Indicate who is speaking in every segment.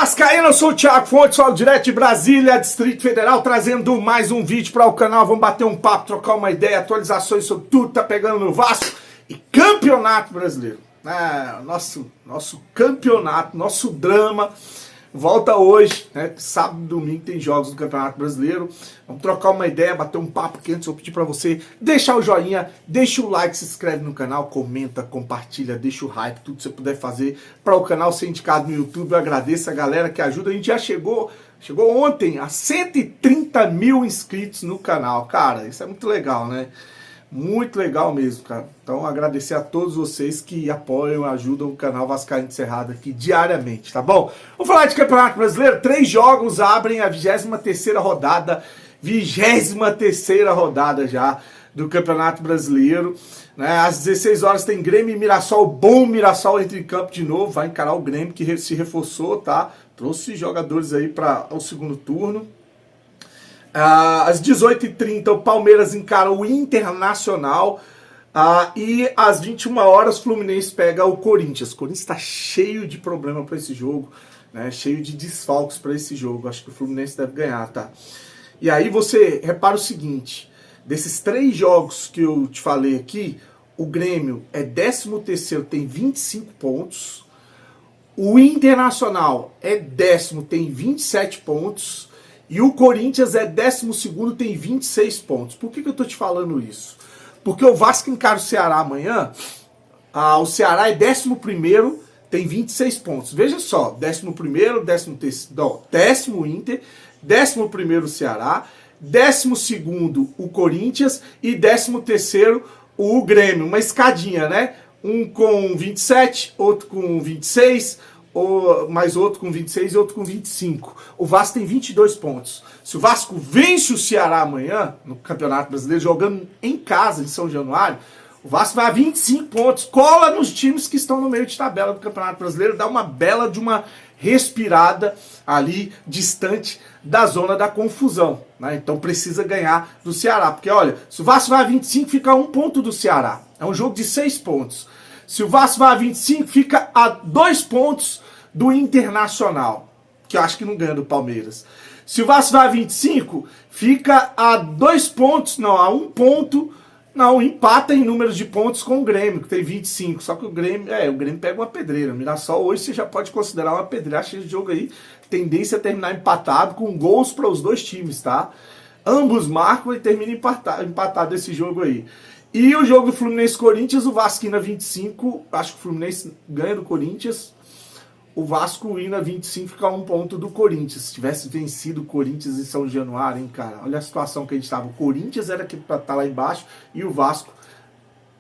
Speaker 1: Vascaíno, eu sou o Thiago Fontes, falo direto de Brasília, Distrito Federal, trazendo mais um vídeo para o canal. Vamos bater um papo, trocar uma ideia, atualizações sobre tudo que tá pegando no Vasco e Campeonato Brasileiro. Nosso campeonato, nosso drama volta hoje, né? Sábado e domingo tem jogos do Campeonato Brasileiro. Vamos trocar uma ideia, bater um papo aqui. Antes eu pedir para você deixar o joinha, deixa o like, se inscreve no canal, comenta, compartilha, deixa o hype, tudo que você puder fazer para o canal ser indicado no YouTube. Eu agradeço a galera que ajuda. A gente já chegou ontem a 130 mil inscritos no canal. Cara, isso é muito legal, né? Muito legal mesmo, cara. Então, agradecer a todos vocês que apoiam, ajudam o canal Vascaíno Cerrado aqui diariamente, tá bom? Vamos falar de Campeonato Brasileiro. 3 jogos abrem a 23ª rodada. 23ª rodada já do Campeonato Brasileiro. Né? Às 16 horas tem Grêmio e Mirassol. Bom Mirassol entra em campo de novo. Vai encarar o Grêmio, que se reforçou, tá? Trouxe jogadores aí para o segundo turno. Às 18h30 o Palmeiras encara o Internacional e às 21 horas o Fluminense pega o Corinthians. O Corinthians está cheio de problema para esse jogo, né? Cheio de desfalques para esse jogo. Acho que o Fluminense deve ganhar, tá? E aí você repara o seguinte, desses 3 jogos que eu te falei aqui, o Grêmio é 13º, tem 25 pontos. O Internacional é 10º, tem 27 pontos. E o Corinthians é 12º, tem 26 pontos. Por que eu tô te falando isso? Porque o Vasco encara o Ceará amanhã. O Ceará é 11º, tem 26 pontos. Veja só, 11º, 10º Inter, 11º o Ceará, 12º o Corinthians e 13º o Grêmio. Uma escadinha, né? Um com 27, outro com 26, mais outro com 26 e outro com 25. O Vasco tem 22 pontos. Se o Vasco vence o Ceará amanhã, no Campeonato Brasileiro, jogando em casa, em São Januário, o Vasco vai a 25 pontos. Cola nos times que estão no meio de tabela do Campeonato Brasileiro, dá uma bela de uma respirada ali, distante da zona da confusão. Né? Então precisa ganhar do Ceará. Porque olha, se o Vasco vai a 25, fica a 1 ponto do Ceará. É um jogo de 6 pontos. Se o Vasco vai a 25, fica a 2 pontos do Internacional, que eu acho que não ganha do Palmeiras. Se o Vasco vai a 25, fica a 2 pontos, não, a 1 ponto, não, empata em números de pontos com o Grêmio, que tem 25. Só que o Grêmio pega uma pedreira. O Mirassol hoje você já pode considerar uma pedreira. Acho que esse jogo aí, tendência a terminar empatado, com gols para os dois times, tá? Ambos marcam e termina empatado esse jogo aí. E o jogo do Fluminense-Corinthians, o Vasco indo a 25, acho que o Fluminense ganha do Corinthians. O Vasco indo a 25 fica a 1 ponto do Corinthians. Se tivesse vencido o Corinthians em São Januário, hein, cara? Olha a situação que a gente estava. O Corinthians era que para estar lá embaixo e o Vasco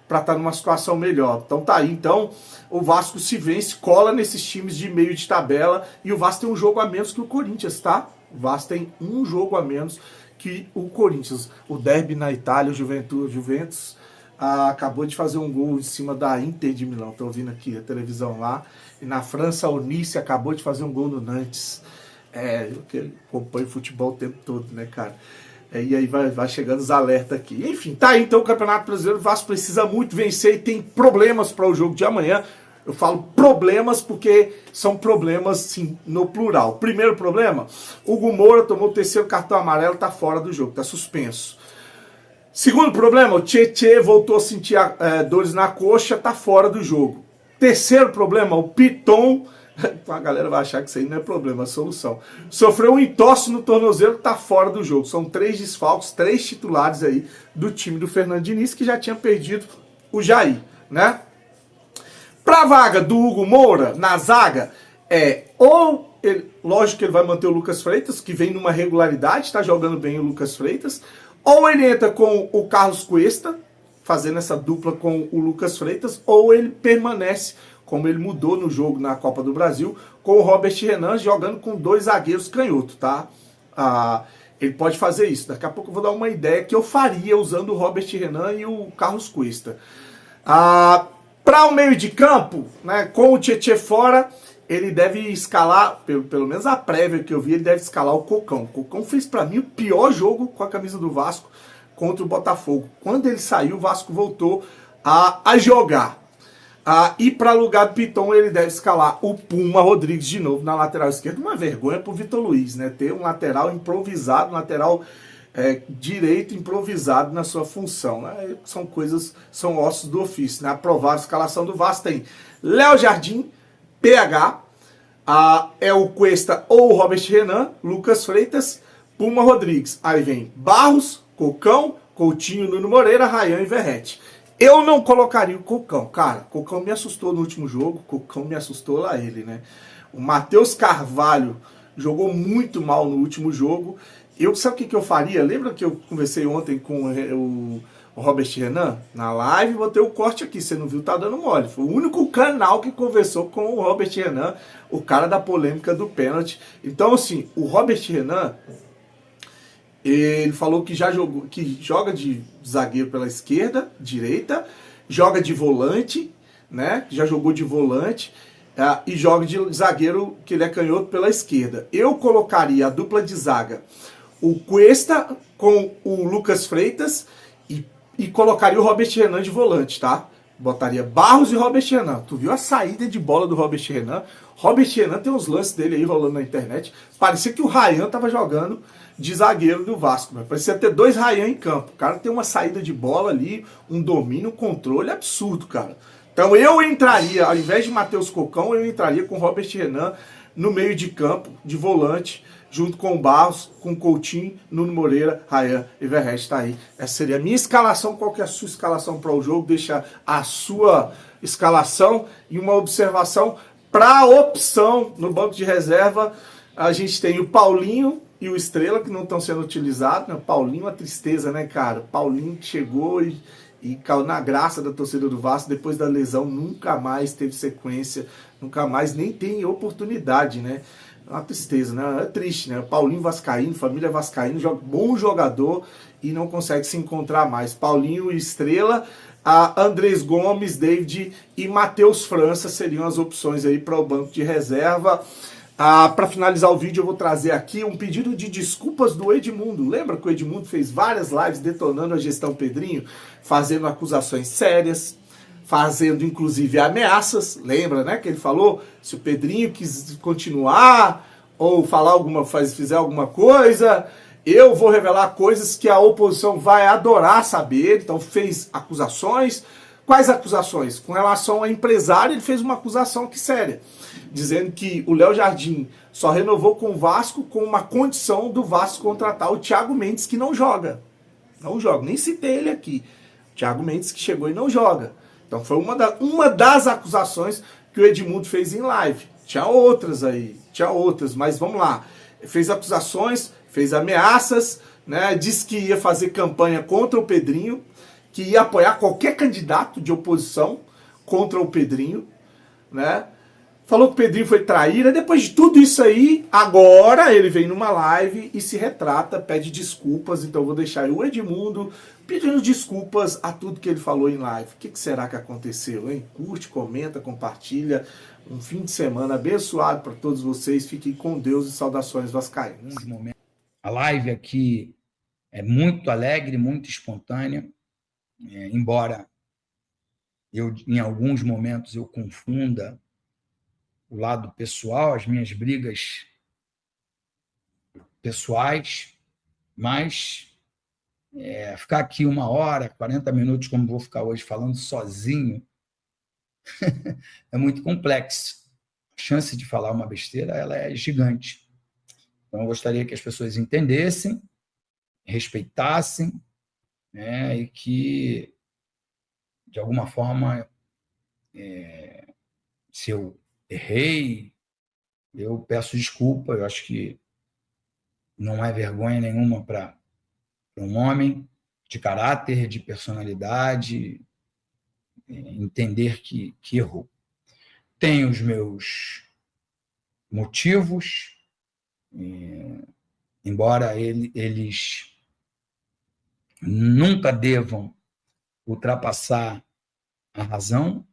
Speaker 1: para estar numa situação melhor. Então tá aí. Então o Vasco se vence, cola nesses times de meio de tabela e o Vasco tem um jogo a menos que o Corinthians, tá? O Vasco tem um jogo a menos que o Corinthians. O derby na Itália, o Juventus acabou de fazer um gol em cima da Inter de Milão. Estou ouvindo aqui a televisão lá. E na França, o Nice acabou de fazer um gol no Nantes. Eu acompanho futebol o tempo todo, né, cara? E aí vai chegando os alertas aqui. Enfim, tá aí então o Campeonato Brasileiro. O Vasco precisa muito vencer e tem problemas para o jogo de amanhã. Eu falo problemas porque são problemas, sim, no plural. Primeiro problema, Hugo Moura tomou o 3º cartão amarelo, tá fora do jogo, tá suspenso. Segundo problema, o Tietê voltou a sentir dores na coxa, tá fora do jogo. Terceiro problema, o Piton, a galera vai achar que isso aí não é problema, é solução. Sofreu um entorse no tornozelo, tá fora do jogo. São 3 desfalques, 3 titulares aí do time do Fernando Diniz, que já tinha perdido o Jair, né? Pra vaga do Hugo Moura, na zaga, lógico que ele vai manter o Lucas Freitas, que vem numa regularidade, tá jogando bem o Lucas Freitas, ou ele entra com o Carlos Cuesta, fazendo essa dupla com o Lucas Freitas, ou ele permanece, como ele mudou no jogo na Copa do Brasil, com o Robert Renan jogando com 2 zagueiros canhotos, tá? Ele pode fazer isso. Daqui a pouco eu vou dar uma ideia que eu faria usando o Robert Renan e o Carlos Cuesta. Para o meio de campo, né, com o Tietê fora, ele deve escalar, pelo menos a prévia que eu vi, ele deve escalar o Cocão. O Cocão fez para mim o pior jogo com a camisa do Vasco contra o Botafogo. Quando ele saiu, o Vasco voltou a jogar. E para lugar do Piton, ele deve escalar o Puma Rodrigues de novo na lateral esquerda. Uma vergonha pro Vitor Luiz, né? Ter um lateral improvisado, um lateral direito improvisado na sua função, né? São coisas, são ossos do ofício, né? Aprovar a escalação do Vasco tem Léo Jardim, PH, é o Cuesta ou o Robert Renan, Lucas Freitas, Puma Rodrigues. Aí vem Barros, Cocão, Coutinho, Nuno Moreira, Ryan e Verrete. Eu não colocaria o Cocão, cara. Cocão me assustou no último jogo. Cocão me assustou lá ele, né? O Matheus Carvalho jogou muito mal no último jogo. Sabe o que eu faria? Lembra que eu conversei ontem com o Robert Renan na live? Botei o corte aqui, você não viu, tá dando mole. Foi o único canal que conversou com o Robert Renan, o cara da polêmica do pênalti. Então, assim, o Robert Renan, ele falou que já jogou, que joga de zagueiro pela esquerda, direita, joga de volante, né? Já jogou de volante e joga de zagueiro, que ele é canhoto, pela esquerda. Eu colocaria a dupla de zaga, o Cuesta com o Lucas Freitas e colocaria o Robert Renan de volante, tá? Botaria Barros e Robert Renan. Tu viu a saída de bola do Robert Renan? Robert Renan tem uns lances dele aí rolando na internet. Parecia que o Ryan tava jogando de zagueiro do Vasco. Mas parecia ter dois Ryan em campo. O cara tem uma saída de bola ali, um domínio, um controle absurdo, cara. Então eu entraria, ao invés de Matheus Cocão, eu entraria com Robert Renan no meio de campo, de volante, junto com o Barros, com o Coutinho, Nuno Moreira, Ryan e Verrete. Tá aí. Essa seria a minha escalação. Qual que é a sua escalação para o jogo? Deixa a sua escalação e uma observação para a opção no banco de reserva. A gente tem o Paulinho e o Estrela, que não estão sendo utilizados. Né? Paulinho, a tristeza, né, cara? Paulinho que chegou e caiu na graça da torcida do Vasco, depois da lesão, nunca mais teve sequência, nunca mais nem tem oportunidade, né? É uma tristeza, né? É triste, né? Paulinho vascaíno, família vascaíno, bom jogador e não consegue se encontrar mais. Paulinho e Estrela, Andrés Gomes, David e Matheus França seriam as opções aí para o banco de reserva. Para finalizar o vídeo, eu vou trazer aqui um pedido de desculpas do Edmundo. Lembra que o Edmundo fez várias lives detonando a gestão Pedrinho, fazendo acusações sérias, fazendo inclusive ameaças? Lembra, né, que ele falou, se o Pedrinho quis continuar ou fizer alguma coisa, eu vou revelar coisas que a oposição vai adorar saber. Então fez acusações. Quais acusações? Com relação a empresário, ele fez uma acusação que séria, dizendo que o Léo Jardim só renovou com o Vasco com uma condição do Vasco contratar o Thiago Mendes, que não joga. Não joga, nem citei ele aqui. Thiago Mendes que chegou e não joga. Então foi uma das acusações que o Edmundo fez em live. Tinha outras aí, mas vamos lá. Fez acusações, fez ameaças, né? Disse que ia fazer campanha contra o Pedrinho, que ia apoiar qualquer candidato de oposição contra o Pedrinho, né? Falou que o Pedrinho foi traíra. Depois de tudo isso aí, agora ele vem numa live e se retrata, pede desculpas. Então eu vou deixar aí o Edmundo pedindo desculpas a tudo que ele falou em live. O que será que aconteceu, hein? Curte, comenta, compartilha. Um fim de semana abençoado para todos vocês. Fiquem com Deus e saudações vascaínas.
Speaker 2: A live aqui é muito alegre, muito espontânea. Embora eu, em alguns momentos, eu confunda o lado pessoal, as minhas brigas pessoais, mas ficar aqui 1 hora, 40 minutos, como vou ficar hoje, falando sozinho, é muito complexo. A chance de falar uma besteira ela é gigante. Então, eu gostaria que as pessoas entendessem, respeitassem, né, e que, de alguma forma, se eu errei, eu peço desculpa. Eu acho que não é vergonha nenhuma para um homem de caráter, de personalidade, entender que errou. Tenho os meus motivos, embora eles nunca devam ultrapassar a razão,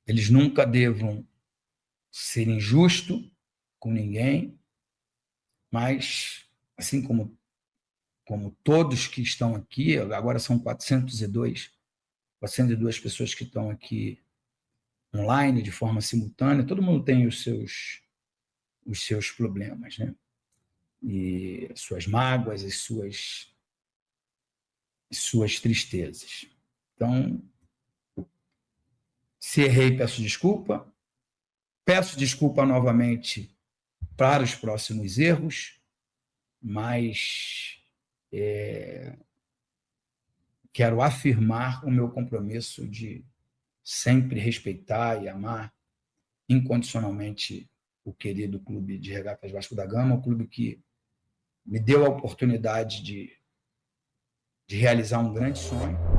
Speaker 2: eles nunca devam ser injustos com ninguém, mas, assim como todos que estão aqui, agora são 402 402 pessoas que estão aqui online, de forma simultânea. Todo mundo tem os seus problemas, né? E as suas mágoas, as suas tristezas. Então, se errei, peço desculpa. Peço desculpa novamente para os próximos erros, mas quero afirmar o meu compromisso de sempre respeitar e amar incondicionalmente o querido Clube de Regatas Vasco da Gama, o clube que me deu a oportunidade de realizar um grande sonho.